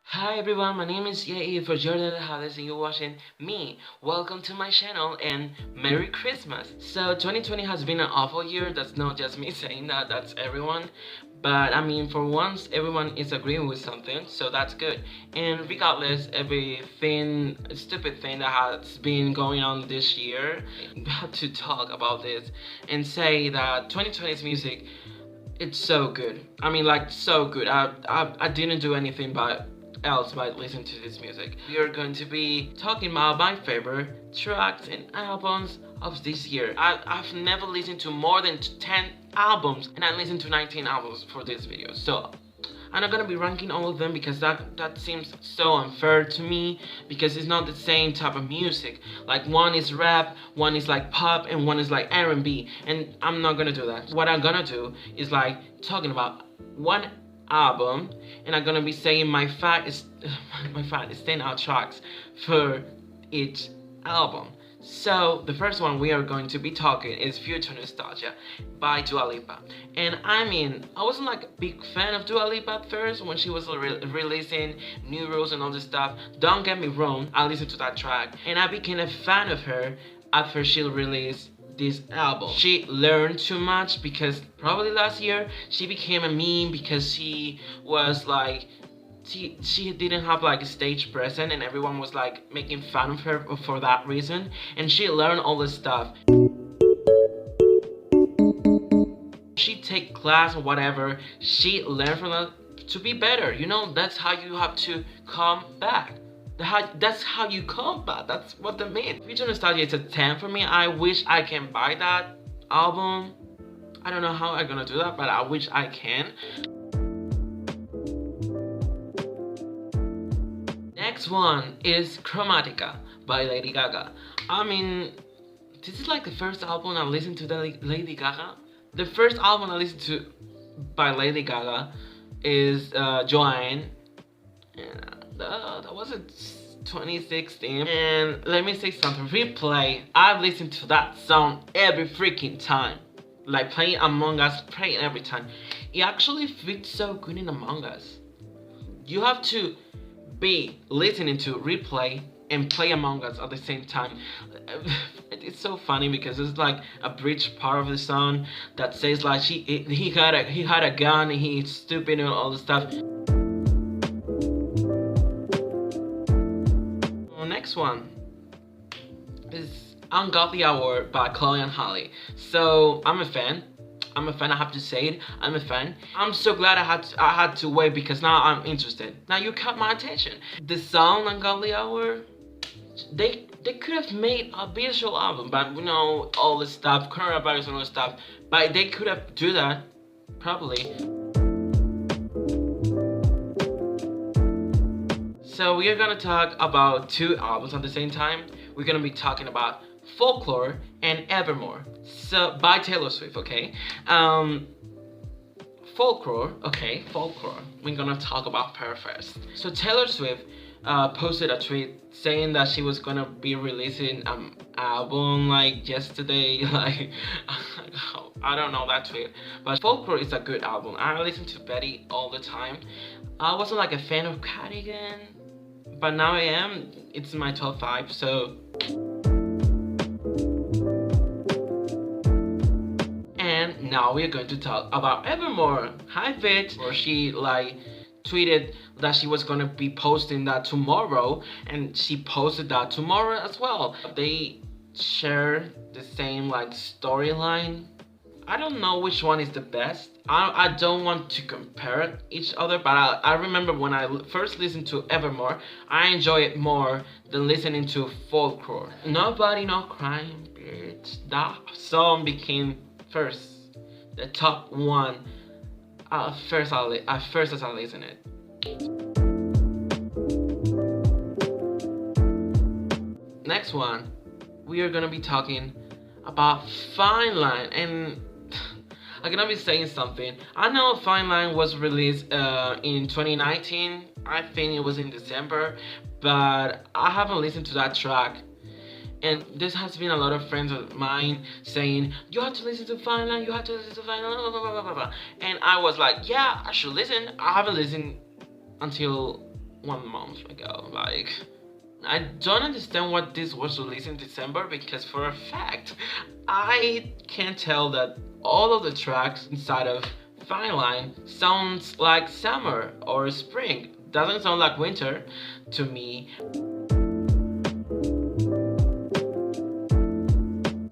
Hi everyone, my name is Yei for Jordan Hades and you're watching me. Welcome to my channel and Merry Christmas. So 2020 has been an awful year. That's not just me saying that, that's everyone. But I mean, for once everyone is agreeing with something, so that's good. And regardless everything stupid thing that has been going on this year, we have to talk about this and say that 2020's music, it's so good. I mean, like, so good. I didn't do anything but else by listening to this music. We are going to be talking about my favorite tracks and albums of this year. I've never listened to more than 10 albums, and I listened to 19 albums for this video. So I'm not gonna be ranking all of them because that seems so unfair to me, because it's not the same type of music. Like, one is rap, one is like pop, and one is like R&B, and I'm not gonna do that. What I'm gonna do is like talking about one album, and I'm gonna be saying my favorite standout tracks for each album. So the first one we are going to be talking is Future Nostalgia by Dua Lipa. And I mean, I wasn't like a big fan of Dua Lipa at first when she was releasing new rules and all this stuff. Don't get me wrong, I listened to that track and I became a fan of her after she released this album. She learned too much because probably last year she became a meme because she was like, she didn't have like a stage presence and everyone was like making fun of her for that reason, and she learned all this stuff. She take class or whatever, she learned from that to be better. You know, that's how you have to come back. That's how you come back. That's what they mean. Future Nostalgia is a 10 for me. I wish I can buy that album. I don't know how I'm gonna do that, but I wish I can. Next one is Chromatica by Lady Gaga. I mean, this is like the first album I listened to Lady Gaga. The first album I listened to by Lady Gaga is Joanne. And that was in 2016. And let me say something. Replay. I've listened to that song every freaking time. Like playing Among Us, playing every time. It actually fits so good in Among Us. You have to be listening to Replay and play Among Us at the same time. It's so funny because it's like a bridge part of the song that says like he had a gun and he's stupid and all this stuff. Next one is Ungodly Hour by Chloe and Halle. So I'm a fan. I have to say it. I'm a fan. I'm so glad I had to wait because now I'm interested. Now you caught my attention. The song Ungodly Hour, they could have made a visual album, but you know, all this stuff, coronavirus and all this stuff. But they could have do that, probably. So we are gonna talk about two albums at the same time. We're gonna be talking about Folklore and Evermore, so by Taylor Swift. Okay, Folklore. We're gonna talk about her first. So Taylor Swift posted a tweet saying that she was gonna be releasing an album like yesterday. Like, I don't know that tweet, but Folklore is a good album. I listen to Betty all the time. I wasn't like a fan of KATY again, but now I am. It's my top 5, so. And now we're going to talk about Evermore. Hi Vit, or she like tweeted that she was gonna be posting that tomorrow, and she posted that tomorrow as well. They share the same like storyline. I don't know which one is the best. I don't want to compare each other, but I remember when I first listened to Evermore, I enjoy it more than listening to Folklore. Nobody No Crime, bitch. That song became the top one at first as I listen it. Next one, we are gonna be talking about Fine Line, and I'm gonna be saying something. I know Fine Line was released in 2019. I think it was in December, but I haven't listened to that track. And this has been a lot of friends of mine saying, you have to listen to Fine Line, you have to listen to Fine Line, blah, blah, blah, blah, blah. And I was like, yeah, I should listen. I haven't listened until 1 month ago. Like, I don't understand what this was released in December, because for a fact I can tell that all of the tracks inside of Fine Line sounds like summer or spring. Doesn't sound like winter to me.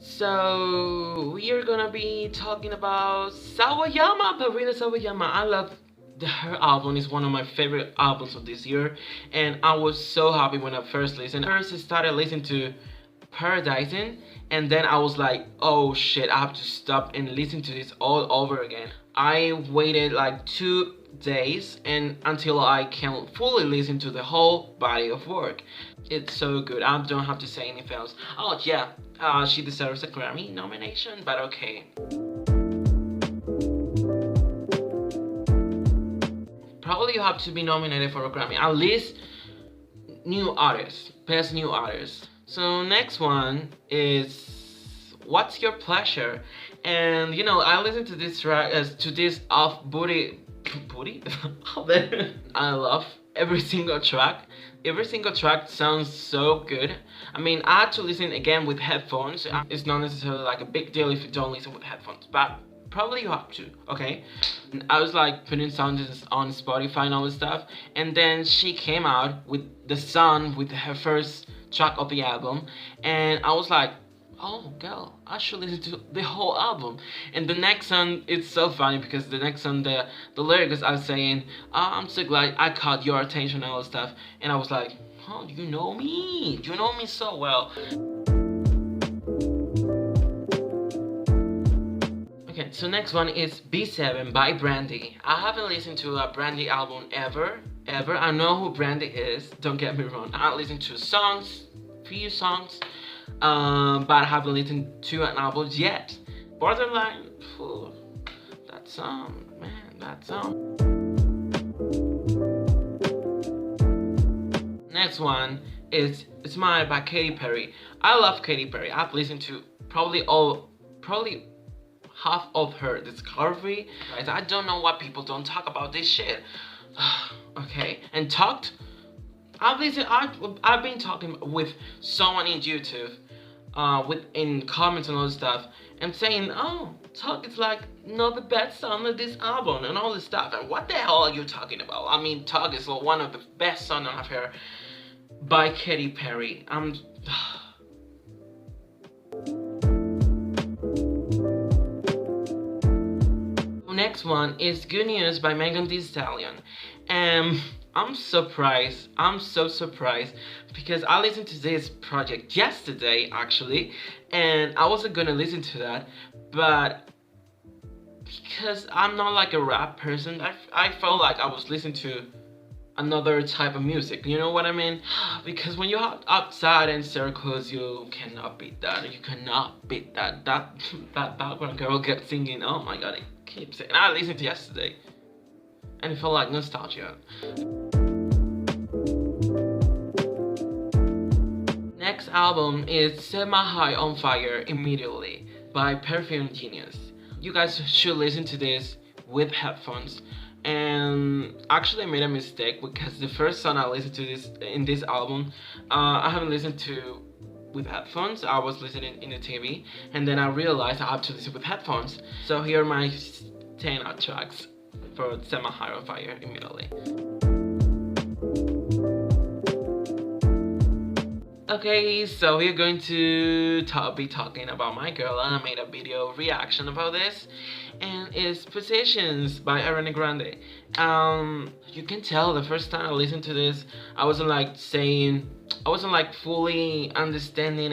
So we are gonna be talking about SAWAYAMA by RINA. I love her album. Is one of my favorite albums of this year, and I was so happy when I first listened. First I started listening to Paradising, and then I was like, oh shit, I have to stop and listen to this all over again. I waited like 2 days and until I can fully listen to the whole body of work. It's so good. I don't have to say anything else. Oh yeah, she deserves a Grammy nomination, but okay. Probably you have to be nominated for a Grammy. At least new artist, best new artist. So next one is What's Your Pleasure? And you know, I listened to this track to this off booty. I love every single track. Every single track sounds so good. I mean, I had to listen again with headphones. It's not necessarily like a big deal if you don't listen with headphones, but probably you have to, okay? And I was like putting songs on Spotify and all this stuff, and then she came out with The Sun, with her first track of the album, and I was like, oh girl, I should listen to the whole album. And the next song, it's so funny because the next song, the lyrics are saying, I'm so glad I caught your attention and all this stuff. And I was like, oh, you know me so well. Okay, so next one is B7 by Brandy. I haven't listened to a Brandy album ever. I know who Brandy is, don't get me wrong. I listened to few songs, but I haven't listened to an album yet. Borderline, phew, that song, man, that song. Next one is Smile by Katy Perry. I love Katy Perry. I've listened to probably half of her discography. I don't know why people don't talk about this shit. Okay, and I've been talking with someone in YouTube, in comments and all this stuff, and saying, oh, Talk is like not the best song of this album and all this stuff. And what the hell are you talking about? I mean, Talk is one of the best songs I've heard by Katy Perry. Next one is Good News by Megan Thee Stallion. I'm surprised. I'm so surprised because I listened to this project yesterday actually, and I wasn't gonna listen to that, but because I'm not like a rap person, I felt like I was listening to another type of music, you know what I mean? Because when you're outside in circles, you cannot beat that. You cannot beat that. That background girl kept singing. Oh my god, it keeps saying. I listened to yesterday, and it felt like nostalgia. Next album is Set My Heart on Fire Immediately by Perfume Genius. You guys should listen to this with headphones. And actually I made a mistake because the first song I listened to in this album, I haven't listened to with headphones. I was listening in the TV, and then I realized I have to listen with headphones. So here are my 10 tracks for Set My Heart on Fire Immediately. Okay, so we're going to be talking about my girl, and I made a video reaction about this, and it's Positions by Ariana Grande. You can tell the first time I listened to this, I wasn't like fully understanding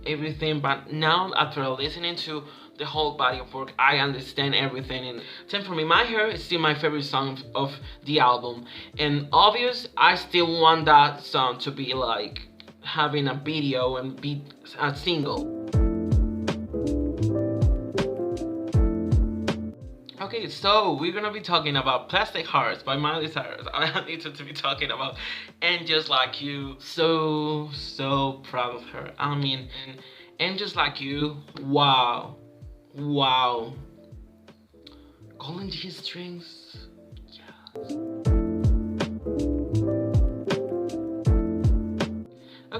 everything, but now after listening to the whole body of work, I understand everything. And 10 for me. My Hair is still my favorite song of the album, and obvious, I still want that song to be like having a video and be a single. Okay, so we're gonna be talking about Plastic Hearts by Miley Cyrus. I needed to be talking about And Just Like You. So proud of her. I mean, and Just Like You, wow. Golden G strings, yes.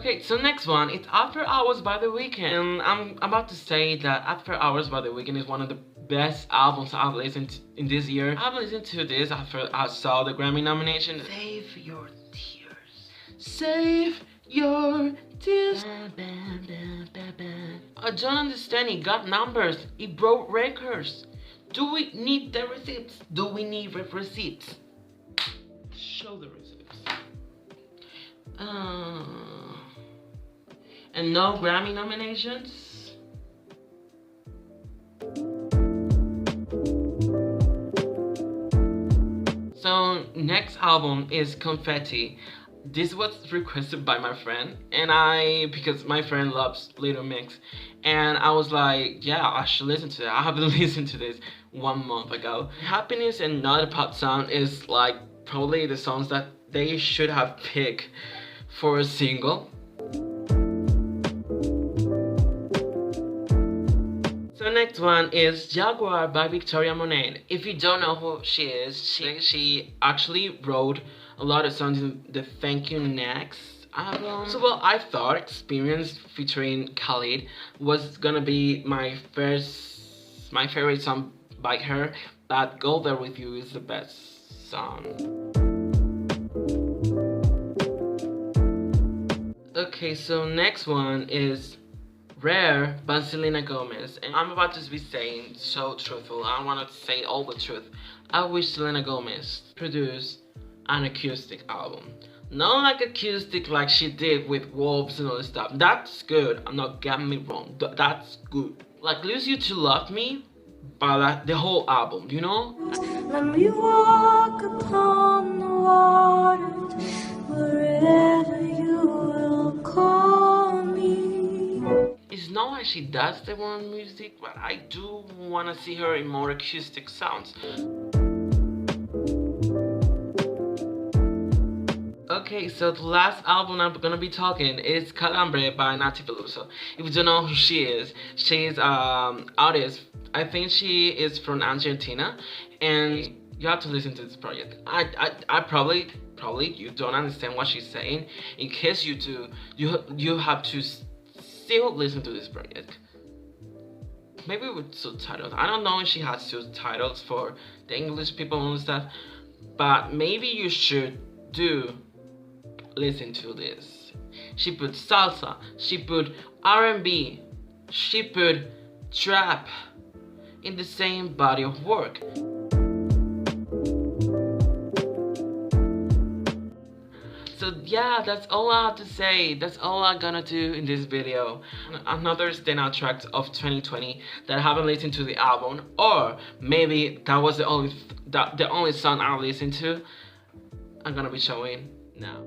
Okay, so next one, it's After Hours by The Weeknd. And I'm about to say that After Hours by The Weeknd is one of the best albums I've listened to in this year. I've listened to this after I saw the Grammy nomination. Save your tears. Save your tears. I don't understand, it got numbers. It broke records. Do we need the receipts? Do we need receipts? Show the receipts. And no Grammy nominations. So next album is Confetti. This was requested by my friend, and because my friend loves Little Mix, and I was like, yeah, I should listen to that. I haven't listened to this 1 month ago. Happiness and Not a Pop Song is like probably the songs that they should have picked for a single. So next one is Jaguar by Victoria Monet. If you don't know who she is, she actually wrote a lot of songs in the Thank You Next album. So well, I thought Experience featuring Khalid was gonna be my favorite song by her, but Go There With You is the best song. Okay, so next one is Rare by Selena Gomez, and I'm about to be saying so truthful. I want to say all the truth. I wish Selena Gomez produced an acoustic album. Not like acoustic like she did with Wolves and all this stuff. That's good, I'm not getting me wrong. That's good. Like Lose You to Love Me, but like the whole album, you know? Let me walk upon the waters wherever you will call me. It's not like she does the one music, but I do want to see her in more acoustic sounds. Okay, so the last album I'm gonna be talking is Calambre by NATHY PELUSO. If you don't know who she is, she's artist. I think she is from Argentina, and you have to listen to this project. I probably you don't understand what she's saying. In case you do, you have to still listen to this project. Maybe with subtitles. I don't know if she has subtitles for the English people and stuff, but maybe you should listen to this. She put salsa, she put R&B, she put trap in the same body of work. So yeah, that's all I have to say. That's all I'm gonna do in this video. Another standout track of 2020 that I haven't listened to the album, or maybe that was the only song I listened to. I'm gonna be showing now.